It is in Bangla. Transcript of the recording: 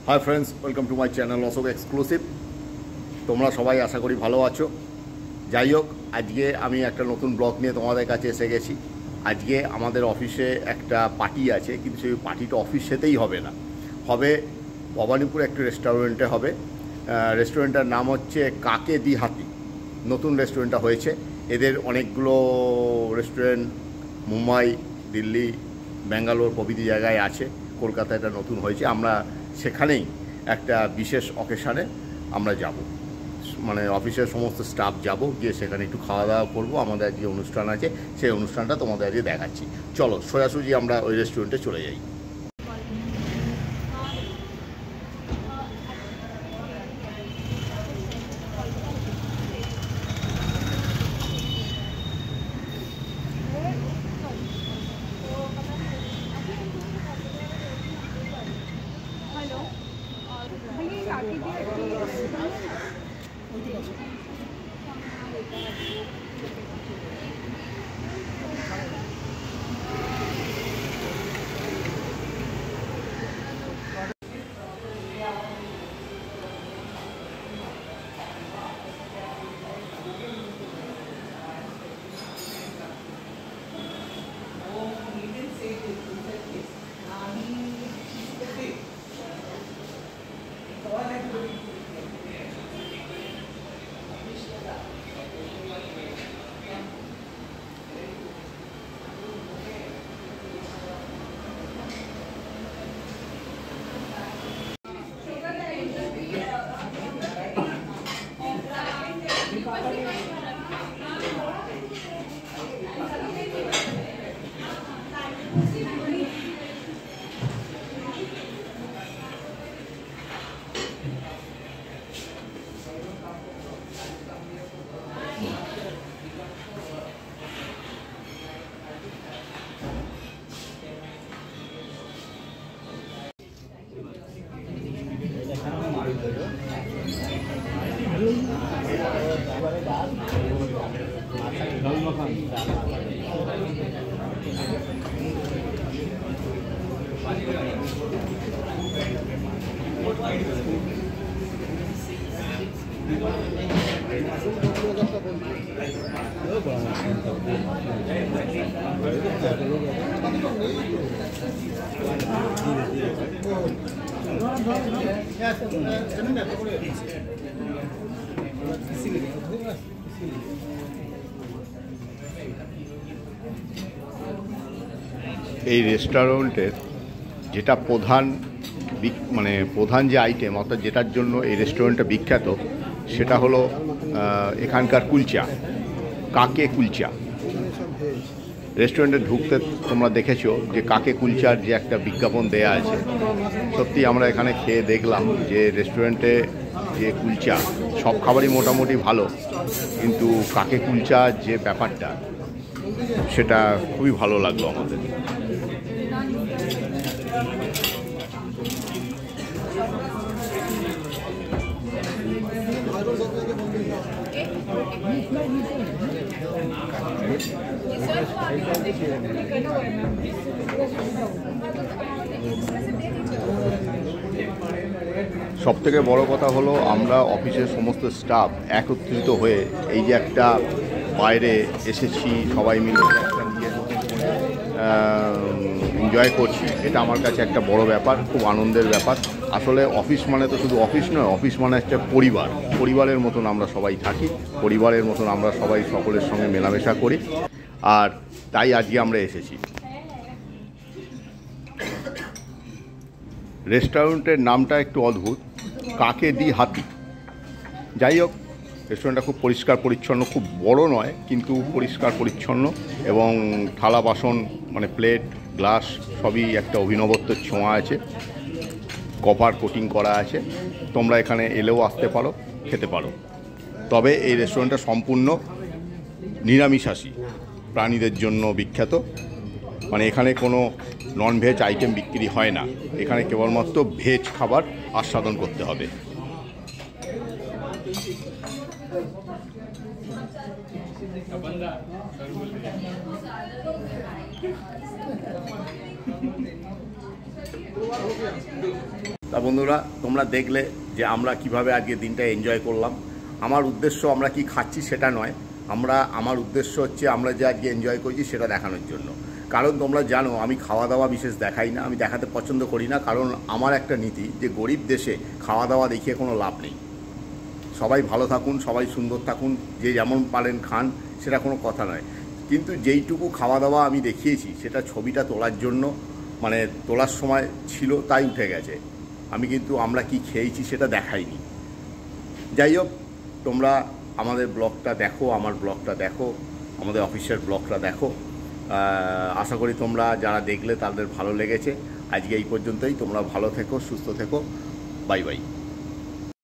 High friends, welcome to my channel Ashok exclusive. তোমরা সবাই আশা করি ভালো আছো। যাই হোক, আজকে আমি একটা নতুন ব্লগ নিয়ে তোমাদের কাছে এসে গেছি। আজকে আমাদের অফিসে একটা পার্টি আছে, কিন্তু সেই পার্টিটা অফিসেতেই হবে না, হবে ভবানীপুর একটি রেস্টুরেন্টে হবে। রেস্টুরেন্টটার নাম হচ্ছে কাকে দি হাতি। নতুন রেস্টুরেন্টটা হয়েছে। এদের অনেকগুলো রেস্টুরেন্ট মুম্বাই, দিল্লি, ব্যাঙ্গালোর প্রভৃতি জায়গায় আছে। কলকাতায় এটা নতুন হয়েছে। আমরা সেখানেই একটা বিশেষ অকেশানে আমরা যাব, মানে অফিসের সমস্ত স্টাফ যাব, গিয়ে সেখানে একটু খাওয়া দাওয়া করবো। আমাদের যে অনুষ্ঠান আছে সেই অনুষ্ঠানটা তোমাদের আজকে দেখাচ্ছি। চলো সোজাসুজি আমরা ওই রেস্টুরেন্টে চলে যাই। এই রেস্টুরেন্টের যেটা প্রধান প্রধান যে আইটেম, অর্থাৎ যেটার জন্য এই রেস্টুরেন্টটা বিখ্যাত, সেটা হলো এখানকার কুলচা, কাকে কুলচা। রেস্টুরেন্টে ঢুকতে তোমরা দেখেছো যে কাকে কুলচার যে একটা বিজ্ঞাপন দেয়া আছে। সত্যি আমরা এখানে খেয়ে দেখলাম যে রেস্টুরেন্টে যে কুলচা, সব খাবারই মোটামুটি ভালো, কিন্তু কাকে কুলচার যে ব্যাপারটা, সেটা খুবই ভালো লাগলো আমাদের। সবথেকে বড় কথা হলো, আমরা অফিসের সমস্ত স্টাফ একত্রিত হয়ে এই যে একটা বাইরে এসেছি, সবাই মিলে একটা নিজের মতো করে এনজয় করছি। এটা আমার কাছে একটা বড় ব্যাপার, খুব আনন্দের ব্যাপার। আসলে অফিস মানে তো শুধু অফিস নয়, অফিস মানে একটা পরিবার। পরিবারের মতন আমরা সবাই থাকি, পরিবারের মতন আমরা সবাই সকলের সঙ্গে মেলামেশা করি। আর তাই আজকে আমরা এসেছি। রেস্টুরেন্টের নামটা একটু অদ্ভুত, কাকে দি হাতি। যাই হোক, রেস্টুরেন্টটা খুব পরিষ্কার পরিচ্ছন্ন, খুব বড় নয় কিন্তু পরিষ্কার পরিচ্ছন্ন, এবং থালা বাসন মানে প্লেট গ্লাস সবই একটা অভিনবত্বের ছোঁয়া আছে। কভার কোটিং করা আছে। তোমরা এখানে এলেও আসতে পারো, খেতে পারো। তবে এই রেস্টুরেন্টটা সম্পূর্ণ নিরামিষাশী প্রাণীদের জন্য বিখ্যাত। মানে এখানে কোনো নন ভেজ আইটেম বিক্রি হয় না। এখানে কেবলমাত্র ভেজ খাবার আস্বাদন করতে হবে। তা বন্ধুরা, তোমরা দেখলে যে আমরা কিভাবে আজকে দিনটা এনজয় করলাম। আমার উদ্দেশ্য আমরা কি খাচ্ছি সেটা নয়, আমার উদ্দেশ্য হচ্ছে আমরা যে আজকে এনজয় করছি সেটা দেখানোর জন্য। কারণ তোমরা জানো আমি খাওয়া দাওয়া বিশেষ দেখাই না, আমি দেখাতে পছন্দ করি না। কারণ আমার একটা নীতি যে গরিব দেশে খাওয়া দাওয়া দেখিয়ে কোনো লাভ নেই। সবাই ভালো থাকুন, সবাই সুন্দর থাকুন, যে যেমন পারেন খান, সেটা কোনো কথা নয়। কিন্তু যেইটুকু খাওয়া দাওয়া আমি দেখিয়েছি সেটা ছবিটা তোলার জন্য, মানে তোলার সময় ছিল তাই উঠে গেছে। আমি কিন্তু আমরা কি খেয়েছি সেটা দেখাইনি। যাই হোক, তোমরা আমাদের ব্লগটা দেখো, আমার ব্লগটা দেখো, আমাদের অফিসের ব্লগটা দেখো। আশা করি তোমরা যারা দেখলে তাদের ভালো লেগেছে। আজকে এই পর্যন্তই। তোমরা ভালো থেকো, সুস্থ থেকো। Bye bye.